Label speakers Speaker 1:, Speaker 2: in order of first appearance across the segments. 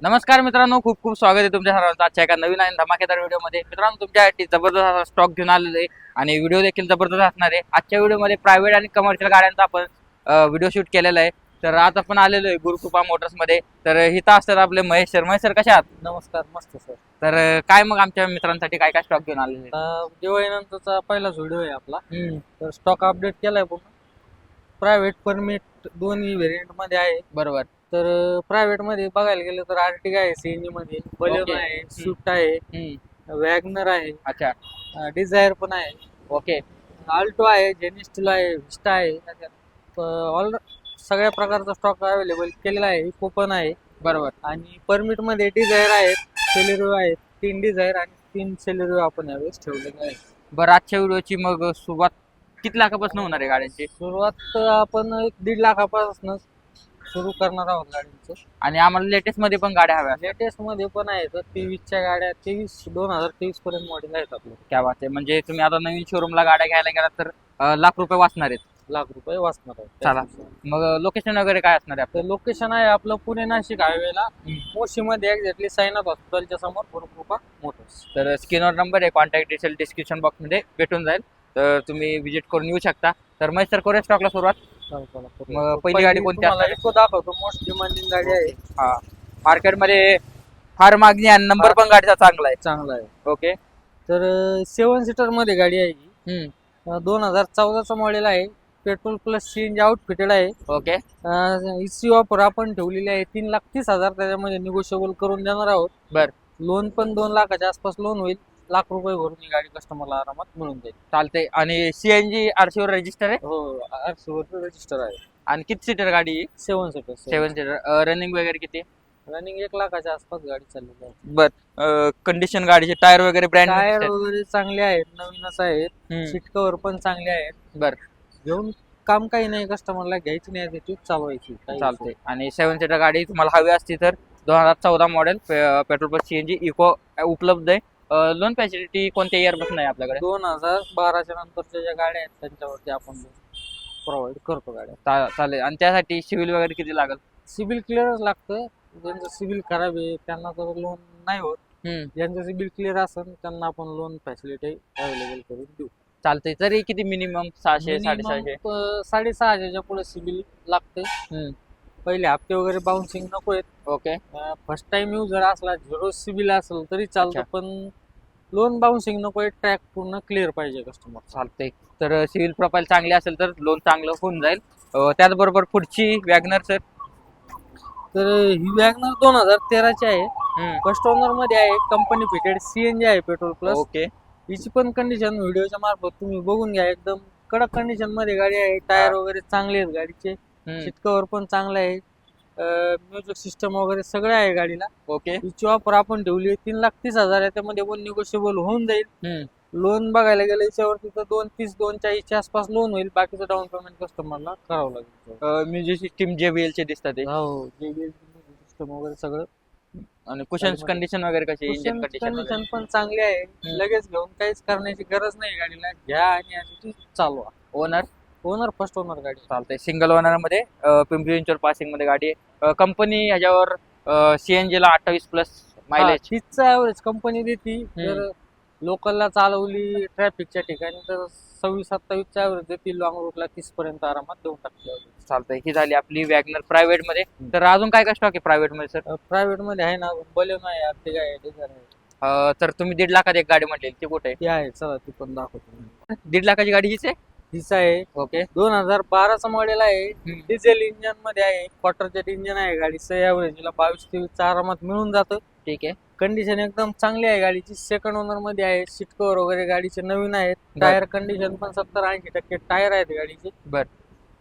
Speaker 1: नमस्कार मित्रांनो, खूप खूप स्वागत आहे तुमच्या सर्वांचं आजच्या एका नवीन आणि धमाकेदार व्हिडिओमध्ये. मित्रांनो, तुमच्यासाठी जबरदस्त असा स्टॉक घेऊन आलेलो आहे आणि व्हिडिओ देखील जबरदस्त असणार आहे. आजच्या व्हिडिओमध्ये प्रायव्हेट आणि कमर्शियल गाड्यांचा आपण व्हिडिओ शूट केलेला आहे. तर आज आपण आलेलो आहे गुरुकृपा मोटर्समध्ये. तर इथं असतात आपले महेश सर. महेश सर, कसे आहात?
Speaker 2: नमस्कार, मस्त सर.
Speaker 1: तर काय मग आमच्या मित्रांसाठी काय काय स्टॉक घेऊन आलेले
Speaker 2: दिवाळीनंतरचा पहिलाच व्हिडिओ आहे आपला. तर स्टॉक अपडेट केलाय पूर्ण. प्रायव्हेट परमिट दोन्ही व्हेरियंट मध्ये आहे.
Speaker 1: बरोबर.
Speaker 2: तर प्रायव्हेट मध्ये बघायला गेलं तर आर्टिगा आहे, सीएनजी मध्ये, बलेनो आहे, स्विफ्ट आहे, वॅगनर आहे,
Speaker 1: अच्छा,
Speaker 2: डिझायर पण आहे,
Speaker 1: ओके.
Speaker 2: आल्टो आहे, जेनिस्टल आहे, विस्टा आहे. ऑल सगळ्या प्रकारचा स्टॉक अवेलेबल केलेला आहे. इको पण आहे.
Speaker 1: बरोबर.
Speaker 2: आणि परमिट मध्ये डिझायर आहेत, सेलेरिओ आहेत, 3 डिझायर आणि 3 सेलेरिओ आपण यावेळेस ठेवलेले आहे.
Speaker 1: बरं, आजच्या व्हिडिओची मग सुरुवात किती लाखापासून होणार आहे गाड्यांची?
Speaker 2: सुरुवात आपण 1.5 लाखापासून सुरू करणार आहोत गाड्यांचं.
Speaker 1: आणि आम्हाला लेटेस्ट मध्ये पण गाड्या हव्या.
Speaker 2: लेटेस्ट मध्ये पण आहेत 23च्या गाड्या, 2023 पर्यंत मॉडेल आहेत आपले.
Speaker 1: क्या बात आहे. म्हणजे तुम्ही आता नवीन शोरूमला गाड्या घ्यायला गेलात तर लाख रुपये वाचणार आहेत.
Speaker 2: लाख रुपये वाचणार आहेत.
Speaker 1: चला, मग लोकेशन वगैरे काय असणार आहे
Speaker 2: तर लोकेशन आहे आपलं पुणे नाशिक हायवेला, मोशीमध्ये एक्झॅक्टली साईनाथ हॉस्पिटलच्या समोर गुरुकृपा मोटर्स.
Speaker 1: तर स्क्रीनवर नंबर आहे, कॉन्टॅक्ट डिटेल डिस्क्रिप्शन बॉक्स मध्ये भेटून जाईल. तर तुम्ही विजिट करून येऊ शकता. तर मग सर, करूया स्टॉकला सुरुवात. मग पहिली गाडी कोणती असणार आहे?
Speaker 2: इको दाखवतो. मोस्ट डिमांडिंग गाडी आहे.
Speaker 1: हा, मार्केटमध्ये फार मागणी आणि नंबर पण गाडीचा चांगला आहे.
Speaker 2: चांगला आहे.
Speaker 1: ओके.
Speaker 2: तर 7 सीटर मध्ये गाडी आहे ही. 2014चा मॉडेल आहे. पेट्रोल प्लस सीएनजी आउटफिटेड आहे.
Speaker 1: ओके.
Speaker 2: इसी ऑफर आपण ठेवलेली आहे 3,30,000. त्याच्यामध्ये निगोशिएबल करून देणार आहोत.
Speaker 1: बर.
Speaker 2: लोन पण 2 लाखाच्या आसपास लोन होईल. लाख रुपये भरून ही गाडी कस्टमरला आरामात मिळून जाईल.
Speaker 1: चालते. आणि सीएनजी आरसीवर रजिस्टर आहे?
Speaker 2: हो, आरसीवर रजिस्टर आहे.
Speaker 1: आणि किती सीटर गाडी?
Speaker 2: 7 सीटर.
Speaker 1: 7 सीटर. रनिंग वगैरे किती?
Speaker 2: रनिंग 1 लाखाच्या आसपास गाडी चाललेली आहे.
Speaker 1: बर. कंडिशन गाडीचे टायर वगैरे ब्रँड
Speaker 2: टायर वगैरे चांगले आहेत, नवीनच आहेत. सीट कव्हर पण चांगले आहेत.
Speaker 1: बर.
Speaker 2: घेऊन काम काही नाही, कस्टमरला घ्यायची नाही, त्याची चालवायची.
Speaker 1: चालते. आणि 7 सीटर गाडी तुम्हाला हवी असती तर 2014 model petrol plus CNG eco उपलब्ध आहे. लोन फॅसिलिटी कोणत्या इयर पासून आहे आपल्याकडे?
Speaker 2: 2012च्या नंतरच्या ज्या गाड्या आहेत त्यांच्यावरती आपण प्रोव्हाइड करतो गाड्या.
Speaker 1: चालेल. आणि त्यासाठी सिव्हिल वगैरे किती लागेल?
Speaker 2: सिबिल क्लिअरच लागतं. ज्यांचं सिबिल खराब आहे त्यांना तर लोन नाही होत. ज्यांचं सिबिल क्लिअर असेल त्यांना आपण लोन फॅसिलिटी अवेलेबल करून देऊ.
Speaker 1: चालतंय. तरी किती मिनिमम? 600 650?
Speaker 2: 650च्या पुढे सिबिल लागते. पहिले हप्ते वगैरे बाउन्सिंग नको आहेत.
Speaker 1: ओके.
Speaker 2: फर्स्ट टाइम युजर असला, 0 सिबिल असेल तरी चालतं.
Speaker 1: अच्छा.
Speaker 2: पण लोन बाउन्सिंग नको आहे, ट्रॅक पूर्ण क्लिअर पाहिजे कस्टमर.
Speaker 1: चालतंय. तर सिव्हिल प्रोफाईल चांगली असेल तर लोन चांगलं होऊन जाईल. त्याचबरोबर पुढची वॅगनर सर.
Speaker 2: तर ही वॅगनर 2013ची आहे. फर्स्ट ओनर मध्ये आहे. कंपनी फिटेड सीएनजी आहे, पेट्रोल प्लस.
Speaker 1: ओके.
Speaker 2: हिची पण कंडिशन व्हिडिओच्या मार्फत तुम्ही बघून घ्या. एकदम कडक कंडिशन मध्ये गाडी आहे. टायर वगैरे चांगले आहेत गाडीचे. सीट कव्हर पण चांगलं आहे. म्युझिक सिस्टम वगैरे सगळं आहे गाडीला.
Speaker 1: ओके.
Speaker 2: हिची ऑफर आपण ठेवली 3,30,000 आहे. त्यामध्ये पण निगोशिएबल होऊन जाईल. लोन बघायला गेलं याच्यावरती तर 2,30 2,40च्या आसपास लोन होईल. बाकीचं डाऊन पेमेंट कस्टमरला करावं लागेल.
Speaker 1: म्युझिक सिस्टीम JBL चे दिसतात ते.
Speaker 2: हो, सिस्टम वगैरे सगळं.
Speaker 1: आणि कुशन्स कंडिशन वगैरे कशी? इंजिन
Speaker 2: कंडिशन पण चांगली आहे. लगेच घेऊन काहीच करण्याची गरज नाही गाडीला. घ्या आणि आधी चालवा. ओनर फर्स्ट ओनर गाडी.
Speaker 1: चालतंय. सिंगल ओनर मध्ये पिंपरी चिंचवड पासिंग मध्ये गाडी आहे. कंपनी ह्याच्यावर सीएनजी ला 28+ मायलेज.
Speaker 2: तिचा ऍव्हरेज कंपनी देते. तर लोकलला चालवली ट्रॅफिकच्या ठिकाणी तर 26-27चा ऍव्हरेज देते. लॉंग रूटला 30 पर्यंत आरामात देऊन टाकते.
Speaker 1: चालतंय. ही झाली आपली वॅगनर प्रायव्हेट मध्ये. तर अजून काय काय स्टॉक आहे प्रायव्हेट मध्ये सर?
Speaker 2: प्रायव्हेट मध्ये आहे ना, बलेनो आहे, आर्टिगा आहे, डिझायर आहे.
Speaker 1: तर तुम्ही 1.5 लाखात एक गाडी म्हटली, ती कुठे आहे?
Speaker 2: ती आहे, चला ती पण दाखवतो.
Speaker 1: 1.5 लाखाची गाडी हीच आहे?
Speaker 2: हीच आहे.
Speaker 1: ओके.
Speaker 2: 2012चा मॉडेल आहे. डिझेल इंजन मध्ये आहे. क्वार्टर जेट इंजन आहे गाडीचं. ऍव्हरेजला 22-23 आरामात मिळून जातं.
Speaker 1: ठीक आहे.
Speaker 2: कंडिशन एकदम चांगली आहे गाडीची. सेकंड ओनर मध्ये आहे. सीट कव्हर वगैरे गाडीचे नवीन आहेत. टायर कंडिशन पण 70-80% टायर आहेत गाडीचे.
Speaker 1: बर.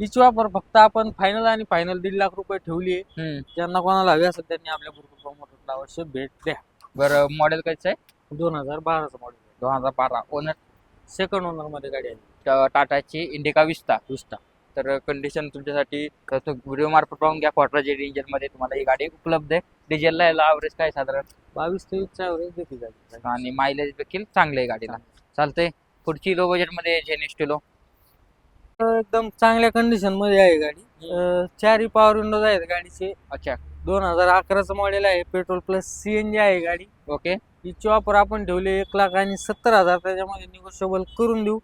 Speaker 2: हिची वापर फक्त आपण फायनल 1.5 लाख रुपये ठेवली आहे. ज्यांना कोणाला हवी असेल त्यांनी आपल्या गुरुकृपा मोटर्सला अवश्य भेट द्या.
Speaker 1: बरं, मॉडेल कसं आहे?
Speaker 2: 2012चं मॉडेल.
Speaker 1: 2012. ओनर
Speaker 2: सेकंड ओनर मध्ये गाडी आहे.
Speaker 1: टाटाची इंडिका विस्टा. तर कंडिशन तुमच्यासाठी व्हिडिओ मार्फत पाहून घ्या. क्वार्टर जेट इंजिन मध्ये तुम्हाला ही गाडी उपलब्ध आहे. डिझेलला याला ॲव्हरेज काय साधारण
Speaker 2: 22-23चा ॲव्हरेज देते गाडी.
Speaker 1: आणि मायलेज देखील चांगले आहे गाडीला. चालतंय. पुढची लो बजेट मध्ये जेनिस्टलो.
Speaker 2: एकदम चांगल्या कंडिशन मध्ये आहे गाडी. 4 पॉवर विंडोज आहेत गाडीचे.
Speaker 1: अच्छा.
Speaker 2: 2011चं मॉडेल आहे, पेट्रोल प्लस सीएनजी आहे गाडी.
Speaker 1: ओके.
Speaker 2: हिची ऑफर आपण ठेवली 1,70,000, त्याच्यामध्ये निगोशिएबल करून देऊ.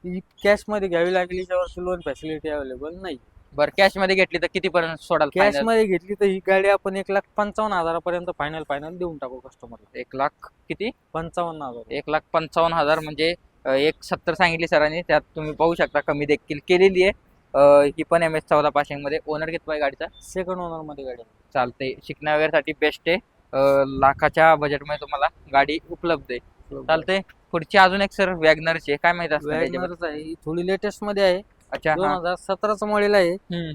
Speaker 2: ही कॅश मध्ये घ्यावी लागेल, याच्यावरती लोन फॅसिलिटी अवेलेबल नाही.
Speaker 1: बरं, कॅश मध्ये घेतली तर किती पर्यंत सोडाल?
Speaker 2: कॅश मध्ये घेतली तर ही गाडी आपण 1,55,000 फायनल देऊन टाकू कस्टमरला.
Speaker 1: 1 लाख किती?
Speaker 2: 55,000.
Speaker 1: 1,55,000 म्हणजे 1,70 सांगितली सरांनी. त्यात तुम्ही पाहू शकता कमी देखील केलेली आहे. ही पण MS14 पासिंग मध्ये. ओनर किती आहे गाडीचा?
Speaker 2: सेकंड ओनर मध्ये गाडी.
Speaker 1: चालते. शिकण्या वगैरे साठी बेस्ट आहे. लाखाच्या बजेटमध्ये तुम्हाला गाडी उपलब्ध आहे. चालते. पुढची अजून एक सर वॅगनरची काय माहिती असतं त्याच्याबद्दल?
Speaker 2: वॅगनरच आहे, ही थोडी लेटेस्ट मध्ये आहे.
Speaker 1: अच्छा.
Speaker 2: 2017चं मॉडेल आहे.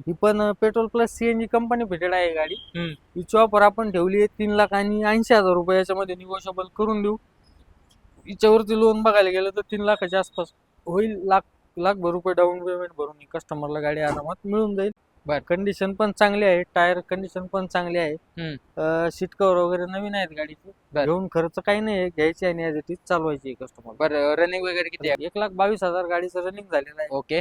Speaker 2: ही पण petrol plus CNG company fitted आहे गाडी. हिची ऑफर आपण ठेवली आहे 3,80,000 रुपये, याच्यामध्ये निगोशिएबल करून देऊ. हिच्यावरती लोन बघायला गेलं तर 3 लाखाच्या आसपास होईल. लाखभर रुपये डाऊन पेमेंट भरून कस्टमरला गाडी आरामात मिळून जाईल. कंडिशन पण चांगली आहे, टायर कंडिशन पण चांगली आहे. सीट कव्हर वगैरे नवीन आहेत गाडीचे. घेऊन खर्च काही नाही, घ्यायची आणि ॲज इट इज चालवायची कस्टमर.
Speaker 1: बरं, रनिंग वगैरे किती आहे?
Speaker 2: 1,22,000 गाडीचं रनिंग झालेलं आहे.
Speaker 1: ओके.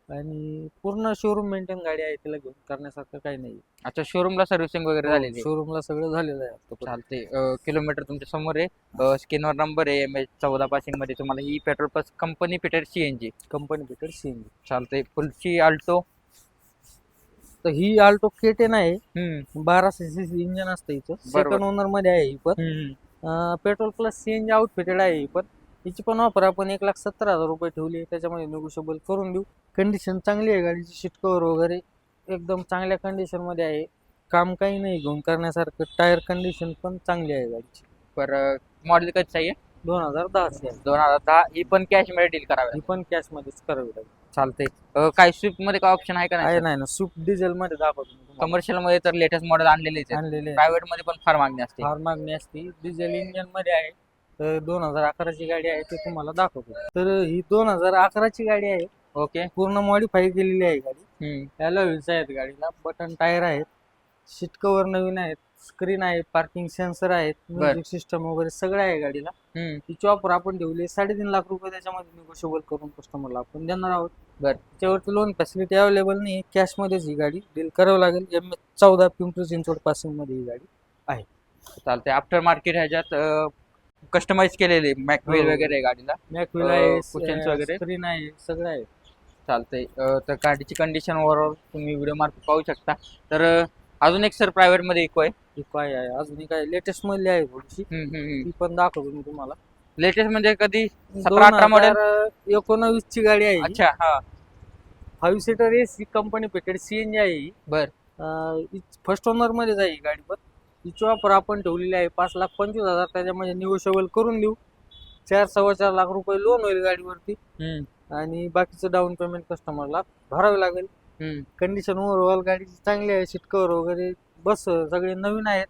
Speaker 2: आणि पूर्ण शोरूम मेंटेन गाडी आहे, तिला घेऊन करण्यासारखं काही नाही.
Speaker 1: अच्छा, शोरूमला सर्व्हिसिंग वगैरे झालेली आहे?
Speaker 2: शोरूमला सगळं झालेलं आहे.
Speaker 1: चालते. किलोमीटर तुमच्या समोर आहे, स्क्रीनवर नंबर आहे. MS14 पासिंग मध्ये तुम्हाला ही petrol plus company fitted CNG. चालते. पुढची अल्टो.
Speaker 2: तर ही अल्टो K10 आहे. 1200 cc इंजन असतं हिचं. सेकंड ओनर मध्ये आहे ही पण. पेट्रोल प्लस सीएनजी आउटफिटेड आहे ही पण. हिची पण ऑफर आपण 1,70,000 रुपये ठेवली, त्याच्यामध्ये निगोशिएबल करून देऊ. कंडिशन चांगली आहे गाडीची, सीट कव्हर वगैरे एकदम चांगल्या कंडिशन मध्ये आहे. काम काही नाही घेऊन करण्यासारखं. टायर कंडिशन पण चांगली आहे गाडीची.
Speaker 1: बरं, मॉडेल कधी आहे?
Speaker 2: 2010 आहे.
Speaker 1: 2010. ही पण कॅश मध्ये डील करावी?
Speaker 2: ही पण कॅश मध्येच करावी लागेल.
Speaker 1: चालते. काय स्विफ्ट मध्ये काय ऑप्शन आहे का नाही?
Speaker 2: नाही ना, स्विफ्ट डिझेल मध्ये दाखवतो.
Speaker 1: कमर्शियल मध्ये तर लेटेस्ट मॉडेल आणलेले. प्रायव्हेट मध्ये पण फार मागणी असते.
Speaker 2: फार मागणी असते. डिझेल इंजन मध्ये आहे. तर 2011ची गाडी आहे, ते तुम्हाला दाखवतो. तर ही 2011ची गाडी आहे.
Speaker 1: ओके.
Speaker 2: पूर्ण मॉडिफाय केलेली आहे गाडी. अलॉय व्हील्स आहेत गाडीला, बटन टायर आहेत, सीट कव्हर नवीन आहेत, स्क्रीन आहे, पार्किंग सेन्सर आहेत, म्युझिक सिस्टम वगैरे सगळं आहे गाडीला. तिची ऑफर आपण ठेवली 3.5 लाख रुपये, त्याच्यामध्ये निगोशिएबल करून कस्टमरला आपण देणार आहोत. त्याच्यावरती लोन फॅसिलिटी अवेलेबल नाही, कॅश मध्येच ही गाडी डील करावं लागेल. MS14 पिंपरी चिंचवड पासिंग मध्ये ही गाडी आहे.
Speaker 1: चालते. आफ्टर मार्केट ह्याच्यात कस्टमाइज केलेले मॅकव्हील वगैरे गाडीला?
Speaker 2: मॅकव्हील आहे,
Speaker 1: कुशन्स वगैरे,
Speaker 2: स्क्रीन आहे, सगळं आहे.
Speaker 1: चालतंय. तर गाडीची कंडिशन ओव्हरऑल तुम्ही व्हिडिओ मार्फत पाहू शकता. तर अजून एक सर प्रायव्हेट मध्ये इको आहे.
Speaker 2: अजून काय लेटेस्ट मध्ये आहे थोडीशी, ती पण दाखवतो मी तुम्हाला.
Speaker 1: लेटेस्ट म्हणजे कधी? 17-18 मॉडेल?
Speaker 2: 19 ची गाडी आहे.
Speaker 1: अच्छा. हा.
Speaker 2: 5 seater AC company fitted CNG आहे ही. फर्स्ट ओनर मध्ये जाईल गाडी. पण हिची ऑफर आपण ठेवलेली आहे 5,25,000, त्याच्यामध्ये निगोशिएबल करून देऊ. 4-4.25 लाख रुपये लोन होईल गाडीवरती. आणि बाकीचं डाऊन पेमेंट कस्टमरला भरावे लागेल. कंडिशन ओव्हरऑल गाडीची चांगली आहे. सीट कव्हर वगैरे बस सगळे नवीन आहेत.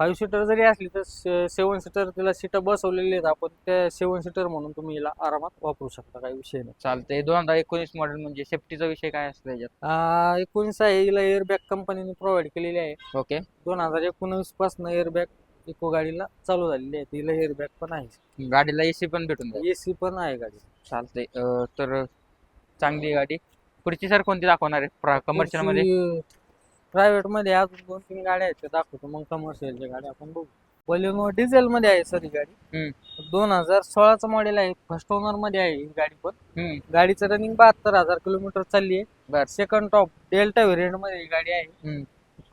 Speaker 2: 5 सीटर जरी असली तर 7 सीटर तिला सीट बसवलेली आहेत आपण. त्या 7 सीटर म्हणून तुम्ही हिला आरामात वापरू शकता, काही विषय नाही.
Speaker 1: चालते. 2019 मॉडेल म्हणजे सेफ्टीचा विषय काय असतो त्याच्यात?
Speaker 2: 19 आहे. हिला एअरबॅग कंपनीने प्रोव्हाइड केलेली आहे.
Speaker 1: ओके.
Speaker 2: 2019 पासून एअरबॅग इको गाडीला चालू झालेली आहे. तिला एअरबॅग पण आहे.
Speaker 1: गाडीला AC पण भेटून जाईल?
Speaker 2: AC पण आहे गाडी.
Speaker 1: चालते. तर चांगली गाडी. पुढची सर कोणती दाखवणार आहे कमर्शियल मध्ये?
Speaker 2: प्रायव्हेट मध्ये अजून 2-3 गाड्या आहेत, त्या दाखवतो. मग कमर्शियलच्या गाड्या आपण बघू. बलेनो डिझेल मध्ये आहे सर ही गाडी. 2016चं मॉडेल आहे. फर्स्ट ओनर मध्ये आहे ही गाडी पण. गाडीचं रनिंग 72,000 किलोमीटर चालली आहे. सेकंड टॉप डेल्टा व्हेरियंट मध्ये ही गाडी आहे.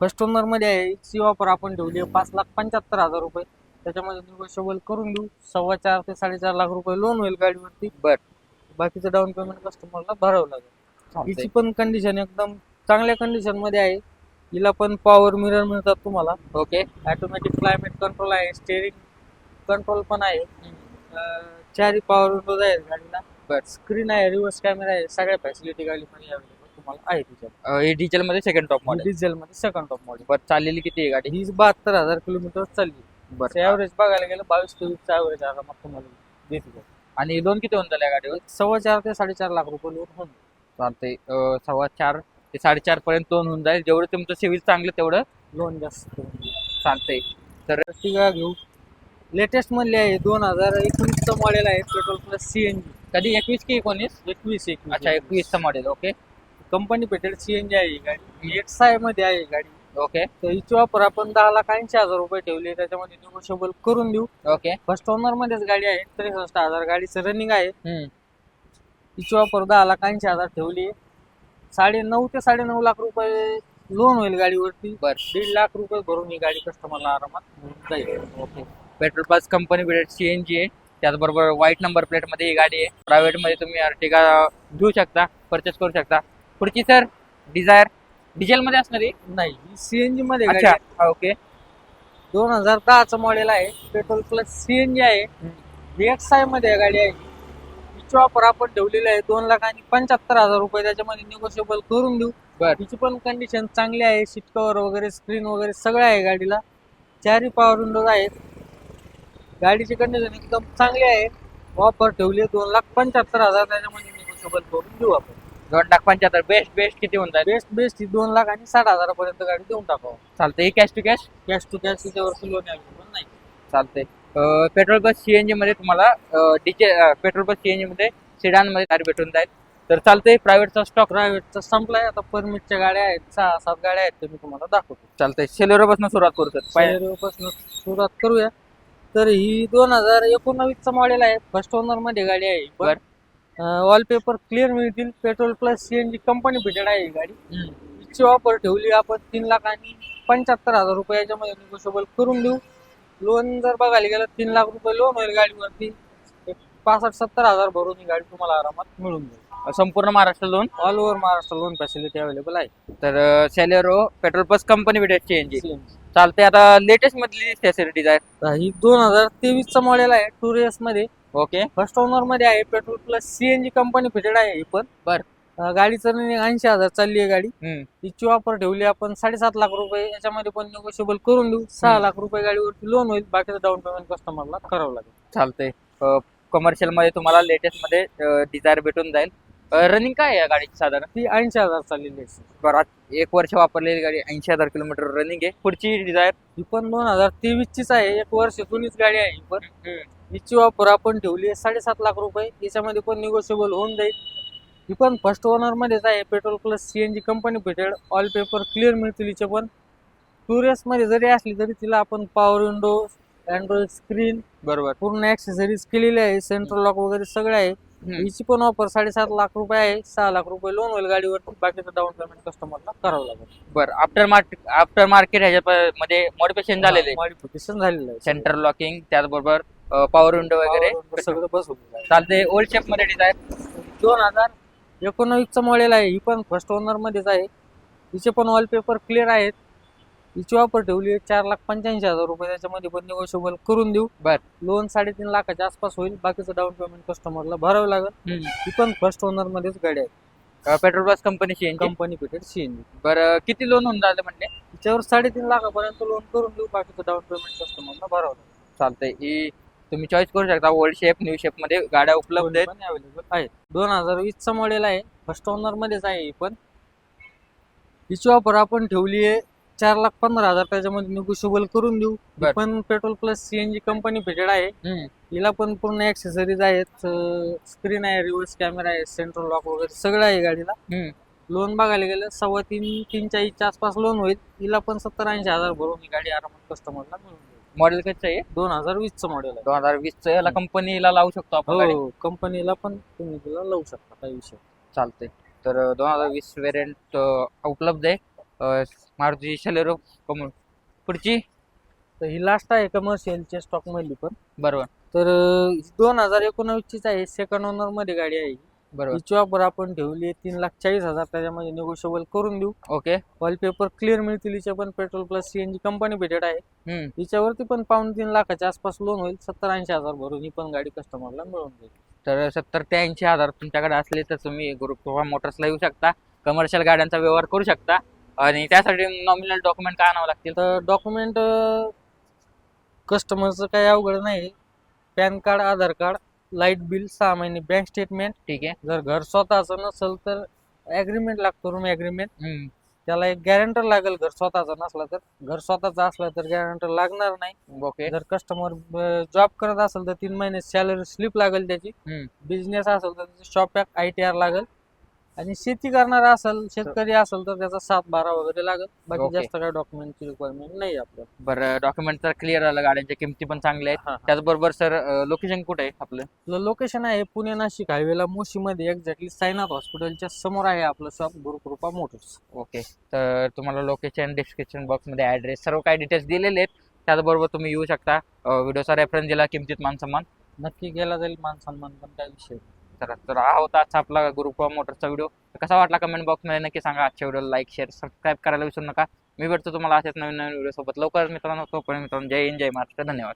Speaker 2: फर्स्ट ओनर मध्ये आहे. हिची ऑफर आपण ठेवली 5,75,000 रुपये, त्याच्यामध्ये निगोशिएबल करून देऊ. 4.25 ते 4.5 लाख रुपये लोन होईल गाडीवरती. बाकीचं डाऊन पेमेंट कस्टमरला भरावं लागेल. हिची पण कंडिशन एकदम चांगल्या कंडिशन मध्ये आहे. हिला पण पॉवर मिरर मिळतात तुम्हाला.
Speaker 1: ओके.
Speaker 2: ऑटोमॅटिक क्लायमेट कंट्रोल आहे, स्टेअरिंग कंट्रोल पण आहे. 4 पॉवर विंडोज आहेत गाडीला. स्क्रीन आहे, रिव्हर्स कॅमेरा आहे, सगळ्या फॅसिलिटी गाडीमध्ये अवेलेबल तुम्हाला आहे तिच्यात.
Speaker 1: डिझेल मध्ये सेकंड टॉप मॉडेल?
Speaker 2: डिझेल मध्ये सेकंड टॉप मॉडेल.
Speaker 1: बरं, चाललेली किती आहे गाडी?
Speaker 2: ही 72,000 किलोमीटर चालली. ऍव्हरेज बघायला गेलं 22-23 ऍव्हरेज आरामात तुम्हाला देते.
Speaker 1: आणि लोन किती होऊन झालं गाडीवर?
Speaker 2: 4.25 ते 4.5 लाख रुपये लोन होऊन.
Speaker 1: चालते. 4.25 ते 4.5 पर्यंत लोन होऊन जाईल. जेवढं तुमचं सिव्हिल चांगलं तेवढं
Speaker 2: लोन जास्त.
Speaker 1: चालतंय. तर
Speaker 2: ती घेऊ. लेटेस्ट मधली आहे. 2019चं मॉडेल आहे. Petrol plus CNG.
Speaker 1: कधी 21 की 19?
Speaker 2: 21.
Speaker 1: अच्छा, 21चं मॉडेल. ओके.
Speaker 2: कंपनी पेटेड सीएनजी आहे ही गाडी. XI मध्ये आहे गाडी.
Speaker 1: ओके
Speaker 2: तर हिची ऑफर आपण 10,80,000 रुपये ठेवली आहे. त्याच्यामध्ये निगोशिएबल करून देऊ.
Speaker 1: ओके.
Speaker 2: फर्स्ट ओनर मध्येच गाडी आहे. 63,000 गाडीचं रनिंग आहे. हिची ऑफर 10,80,000 ठेवली आहे. 9.5 ते 9.5 लाख रुपये लोन होईल गाडीवरती.
Speaker 1: बर.
Speaker 2: 1.5 लाख रुपये भरून ही गाडी कस्टमरला आरामात मिळून जाईल.
Speaker 1: Okay. Petrol plus company fitted CNG आहे. त्याचबरोबर व्हाईट नंबर प्लेट मध्ये ही गाडी आहे. प्रायव्हेट मध्ये तुम्ही अर्टिगा घेऊ शकता, परचेस करू शकता. पुढची सर डिझायर डिझेल मध्ये असणार आहे?
Speaker 2: नाही, सीएनजी मध्ये गाडी
Speaker 1: अच्छा
Speaker 2: आहे.
Speaker 1: ओके.
Speaker 2: 2010चं मॉडेल आहे. पेट्रोल प्लस सीएनजी आहे. DXi मध्ये गाडी आहे. हिची ऑफर आपण ठेवलेली आहे 2,75,000 रुपये. त्याच्यामध्ये निगोशिएबल करून देऊ.
Speaker 1: बर.
Speaker 2: हिची पण कंडिशन चांगली आहे. सीट कव्हर वगैरे, स्क्रीन वगैरे सगळं आहे गाडीला. 4 पॉवर विंडोज आहेत. गाडीची कंडिशन एकदम चांगली आहे. ऑफर ठेवली 2,75,000. त्याच्यामध्ये निगोशिएबल करून देऊ आपण.
Speaker 1: 2,75,000. बेस्ट किती म्हणताय?
Speaker 2: बेस्ट ही 2,60,000 पर्यंत गाडी देऊन टाकावं.
Speaker 1: चालतंय. Cash to cash?
Speaker 2: Cash to cash त्याच्यावरती लोन अवेलेबल नाही.
Speaker 1: चालतंय. पेट्रोल प्लस CNG मध्ये तुम्हाला पेट्रोल प्लस CNG मध्ये सेडान मध्ये कार भेटून जाईल. तर चालतंय. प्रायव्हेटचा स्टॉक
Speaker 2: प्रायव्हेटचा संपलाय. आता परमिटच्या गाड्या आहेत, 6-7 गाड्या आहेत. ते मी तुम्हाला दाखवतो.
Speaker 1: चालतंय. सेलेरो पासून सुरुवात करू सर.
Speaker 2: पासून सुरुवात करूया. तर ही 2019चं मॉडेल आहे. फर्स्ट ओनर मध्ये गाडी आहे.
Speaker 1: बर.
Speaker 2: वॉलपेपर क्लिअर मिळतील. Petrol plus CNG company fitted आहे ही गाडी. हिची ऑफर ठेवली आपण 3,75,000 रुपये. याच्यामध्ये निगोशिएबल करून देऊ. लोन जर बघायला गेलं 3 लाख रुपये लोन होईल गाडीवरती. 65-70,000 भरून ही गाडी तुम्हाला आरामात मिळून जाईल.
Speaker 1: संपूर्ण Maharashtra loan,
Speaker 2: all over Maharashtra loan facility available आहे.
Speaker 1: तर सेलेरो पेट्रोल प्लस कंपनी भेटेल CNG. चालतंय. आता लेटेस्ट मधली फॅसिलिटीज आहेत.
Speaker 2: ही 2023चं मॉडेल आहे. टुरियस मध्ये.
Speaker 1: ओके.
Speaker 2: फर्स्ट ओनर मध्ये आहे. Petrol plus CNG company fitted आहे ही पण.
Speaker 1: बर.
Speaker 2: गाडीचं रनिंग 80,000 चालली आहे गाडी.
Speaker 1: हम्म.
Speaker 2: हिची ऑफर ठेवली आपण 7.5 लाख रुपये. याच्यामध्ये पण निगोशिएबल करून देऊ. 6 लाख रुपये गाडीवरती लोन होईल. बाकीचं डाऊन पेमेंट कस्टमरला करावं लागेल.
Speaker 1: चालतंय. कमर्शियल मध्ये तुम्हाला लेटेस्ट मध्ये डिझायर भेटून जाईल. रनिंग काय आहे या गाडीची साधारण?
Speaker 2: ती 80,000 चाललेली आहे.
Speaker 1: बरं. 1 वर्ष वापरलेली गाडी, 80,000 किलोमीटर रनिंग आहे. पुढची डिझायर
Speaker 2: ही पण 2023चीच आहे. 1 वर्ष जुनीच गाडी आहे ही पण. हिची ऑफर आपण ठेवली आहे 7.5 लाख रुपये. याच्यामध्ये पण निगोशिएबल होऊन जाईल. ही पण फर्स्ट ओनर मध्येच आहे. Petrol plus CNG company fitted. All paper clear मिळतील हिचे पण. टुरियस मध्ये जरी असली तरी तिला आपण पॉवर विंडो, अँड्रॉइड स्क्रीन,
Speaker 1: बरोबर,
Speaker 2: पूर्ण ऍक्सेसरीज केलेले आहे. सेंट्रल लॉक वगैरे सगळं आहे. हिची पण ऑफर 7.5 लाख रुपये आहे. 6 लाख रुपये लोन होईल गाडीवरती. बाकीचं डाऊन पेमेंट कस्टमरला करावं लागेल.
Speaker 1: बरं. आफ्टर मार्केट ह्याच्या मध्ये मॉडिफिकेशन झालेले,
Speaker 2: मॉडिफिकेशन झालेलं आहे.
Speaker 1: सेंट्रल लॉकिंग, त्याचबरोबर पॉवर विंडो वगैरे
Speaker 2: सगळं बसवून
Speaker 1: चालते. ओल्ड शेप मध्ये डिझायर
Speaker 2: 2019चं मॉडेल आहे. ही पण फर्स्ट ओनर मध्येच आहे. हिचे पण वॉलपेपर क्लिअर आहेत. हिची ऑफर ठेवली आहे 4,85,000 रुपये. त्याच्यामध्ये पण निगोशिएबल करून देऊ.
Speaker 1: बर.
Speaker 2: लोन 3.5 लाखाच्या आसपास होईल. बाकीचं डाऊन पेमेंट कस्टमरला भरावं लागेल. ही पण फर्स्ट ओनर मध्येच गाडी आहे.
Speaker 1: Petrol plus company CNG.
Speaker 2: Company fitted CNG.
Speaker 1: बरं. किती लोन होऊन झालं म्हणले?
Speaker 2: तिच्यावर 3.5 लाखापर्यंत लोन करून देऊ. बाकीचं डाऊन पेमेंट कस्टमरला भरावं लागेल.
Speaker 1: चालतंय. ही तुम्ही चॉईस करू शकता. ओल्ड शेप, न्यू शेप मध्ये गाड्या उपलब्ध आहेत.
Speaker 2: अवेलेबल आहेत. 2020चं मॉडेल आहे. फर्स्ट ओनर मध्येच आहे ही पण. हिची ऑफर आपण ठेवली आहे 4,15,000. त्याच्यामध्ये निगोशिएबल करून देऊ. पण petrol plus CNG company fitted आहे. हिला पण पूर्ण ऍक्सेसरीज आहेत. स्क्रीन आहे, रिव्हर्स कॅमेरा आहे, सेंट्रल लॉक वगैरे सगळं आहे गाडीला. लोन बघायला गेलं 3.25-3च्या आसपास लोन होईल. हिला पण 70-80,000 भरून ही गाडी आरामात कस्टमरला मिळून जाईल.
Speaker 1: मॉडेल कसं आहे?
Speaker 2: 2020चं मॉडेल आहे.
Speaker 1: 2020चं. याला कंपनीला लावू शकतो आपण गाडी?
Speaker 2: हो, कंपनीला पण तुम्ही तिला लावू शकता, काही विषय.
Speaker 1: चालतंय. तर 2020 व्हेरियंट उपलब्ध आहे मारुती सेलेरो. पुढची
Speaker 2: तर ही लास्ट आहे कमर्शियलच्या स्टॉक मधली पण.
Speaker 1: बरोबर.
Speaker 2: तर 2019चीच आहे. सेकंड ओनर मध्ये गाडी आहे.
Speaker 1: बरोबर.
Speaker 2: हिची ऑफर आपण ठेवली 3,40,000. त्याच्यामध्ये निगोशिएबल करून देऊ.
Speaker 1: ओके.
Speaker 2: वॉलपेपर क्लिअर मिळतील. हिचे पण पेट्रोल प्लस CNG कंपनी भेटेड आहे. हिच्यावरती पण 2.5-3 लाखाच्या आसपास लोन होईल. 70-80,000 भरून ही पण गाडी कस्टमरला मिळून जाईल.
Speaker 1: तर 70 ते 80,000 तुमच्याकडे असले तर तुम्ही ग्रुप मोटर्सला येऊ शकता. कमर्शियल गाड्यांचा व्यवहार करू शकता. आणि त्यासाठी नॉमिनल डॉक्युमेंट काय आणावं लागतील?
Speaker 2: तर डॉक्युमेंट कस्टमरचं काही अवघड नाही. पॅन कार्ड, आधार कार्ड, लाईट बिल, 6 महिने बँक स्टेटमेंट.
Speaker 1: ठीक आहे.
Speaker 2: जर घर स्वतःचं नसेल तर ॲग्रीमेंट लागतो, रूम ॲग्रीमेंट. त्याला एक गॅरंटर लागेल. घर स्वतःचा नसला तर. घर स्वतःचा असला तर गॅरंटर लागणार नाही.
Speaker 1: ओके.
Speaker 2: जर कस्टमर जॉब करत असेल तर 3 महिने सॅलरी स्लिप लागेल त्याची. बिझनेस असेल तर त्याची शॉप ITR लागेल. आणि शेती करणारा असेल, शेतकरी असेल तर त्याचा 7-12 वगैरे लागत. बाकी
Speaker 1: Okay.
Speaker 2: जास्त काही डॉक्युमेंटची रिक्वायरमेंट नाही आपल्याला.
Speaker 1: बरं, डॉक्युमेंट तर क्लिअर आलं, गाड्यांच्या किमती पण चांगल्या आहेत.
Speaker 2: हा.
Speaker 1: त्याचबरोबर सर लोकेशन कुठे आहे आपलं?
Speaker 2: आपलं लोकेशन आहे पुणे नाशिक हायवेला मोशीमध्ये, एक्झॅक्टली साईनाथ हॉस्पिटलच्या समोर आहे आपलं शॉप, गुरुकृपा मोटर्स.
Speaker 1: ओके, तर तुम्हाला लोकेशन डिस्क्रिप्शन बॉक्समध्ये ॲड्रेस सर्व काही डिटेल्स दिलेले आहेत. त्याचबरोबर तुम्ही येऊ शकता. व्हिडिओचा रेफरन्स दिला, किमतीत मान सन्मान.
Speaker 2: नक्की केला जाईल, मान सन्मान पण काही विषय नाही.
Speaker 1: तर हा होता आजचा आपला गुरुकृपा मोटरचा व्हिडिओ. कसा वाटला कमेंट बॉक्समध्ये नक्की सांगा. आजच्या व्हिडिओला लाईक शेअर सबस्क्राईब करायला विसरू नका. मी भेटतो तुम्हाला अशाच नवीन नवीन व्हिडिओ सोबत लवकरच मित्रांनो. तोपर्यंत मित्रांनो, जय हिंद जय महाराष्ट्र, धन्यवाद.